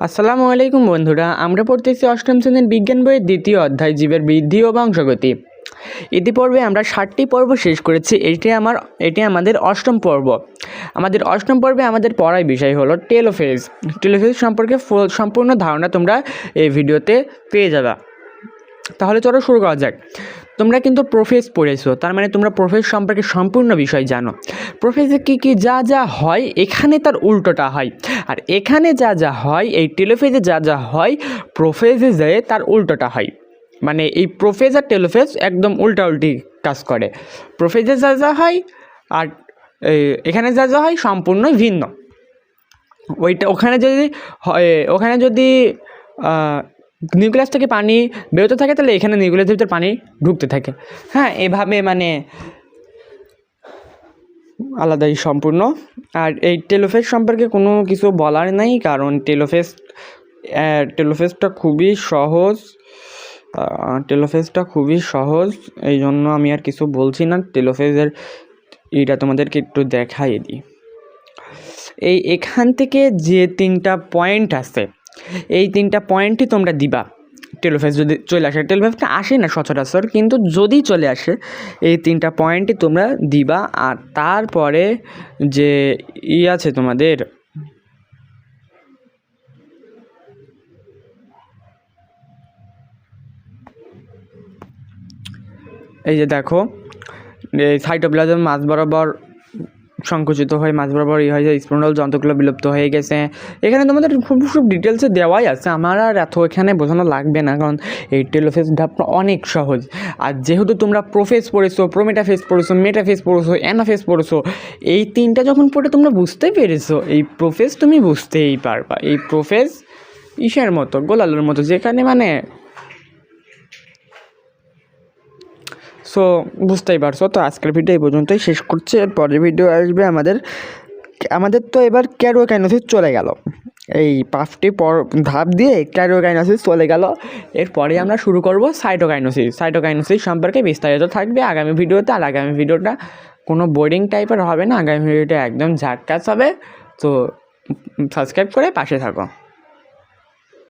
আসসালামু আলাইকুম বন্ধুরা, আমরা পড়তেছি অষ্টম শ্রেণীর বিজ্ঞান বইয়ের দ্বিতীয় অধ্যায় জীবের বৃদ্ধি ও বংশগতি। ইতিপূর্বে আমরা 7টি পর্ব শেষ করেছি। এটি আমাদের অষ্টম পর্ব। আমাদের অষ্টম পর্বে আমাদের পড়ার বিষয় হলো টেলোফেজ। টেলোফেজ সম্পর্কে সম্পূর্ণ ধারণা তোমরা এই ভিডিওতে পেয়ে যাবে। তাহলে চলো শুরু করা যাক। তোমরা কিন্তু প্রোফেজ পড়েছো, তার মানে তোমরা প্রোফেজ সম্পর্কে সম্পূর্ণ বিষয় জানো। প্রোফেজে কী যা হয় এখানে তার উল্টোটা হয়, আর এখানে যা হয় এই টেলোফেজে যা হয় প্রোফেজে তার উল্টোটা হয়। মানে এই প্রোফেজ আর টেলোফেজ একদম উল্টাউল্টি কাজ করে। প্রোফেজে যা হয় আর এখানে যা হয় সম্পূর্ণই ভিন্ন। ওখানে যদি নিউক্লিয়াস থেকে পানি বেরোতে থাকে, তাহলে এখানে নিউক্লিয়াসের ভিতরে পানি ঢুকতে থাকে। হ্যাঁ, এভাবে মানে আলাদাই সম্পূর্ণ। আর এই টেলোফেজ সম্পর্কে কোনো কিছু বলার নাই, কারণ টেলোফেজটা খুবই সহজ। এই জন্য আমি আর কিছু বলছি না। টেলোফেজের এইটা তোমাদেরকে একটু দেখাই দিই। এখান থেকে যে 3টা পয়েন্ট আছে, এই 3টা পয়েন্টই তোমরা দিবা। টেলোফেজ যদি চলে আসে, টেলোফেজটা আসে না সচরাচর, কিন্তু যদি চলে আসে এই 3টা পয়েন্টই তোমরা দিবা। আর তারপরে যে আছে তোমাদের এই যে দেখো, এই সাইটোপ্লাজম মাঝ বরাবর সংকুচিত হয়ে মাঝ বরাবর হয় যে স্পন্ডল যন্ত্রগুলো বিলুপ্ত হয়ে গেছে। এখানে তোমাদের খুব ডিটেলসে দেওয়াই আছে, আমার আর এত এখানে বোঝানো লাগবে না, কারণ এই টেলোফেজ ধাপটা অনেক সহজ। আর যেহেতু তোমরা প্রোফেজ পড়েছো, প্রোমেটাফেজ পড়েছো, মেটাফেজ পড়েছো, অ্যানাফেজ পড়েছো, এই 3টা যখন পড়ে তোমরা বুঝতে পেরেছো, এই প্রোফেজ তুমি বুঝতেই পারবা। এই প্রোফেজ ইসের মতো, গোলালুর মতো, যেখানে মানে সো বুঝতেই পারছো। তো আজকের ভিডিও এই পর্যন্তই শেষ করছি। এর পরের ভিডিও আসবে আমাদের তো এবার ক্যারিওকাইনেসিস চলে গেল। এই 5টি ধাপ দিয়ে ক্যারিওকাইনেসিস চলে গেল। এরপরে আমরা শুরু করব সাইটোকাইনেসিস সম্পর্কে বিস্তারিত থাকবে আগামী ভিডিওতে। আর আগামী ভিডিওটা কোনো বোরিং টাইপের হবে না, আগামী ভিডিওটা একদম ঝাক্কাস হবে। তো সাবস্ক্রাইব করে পাশে থাকো।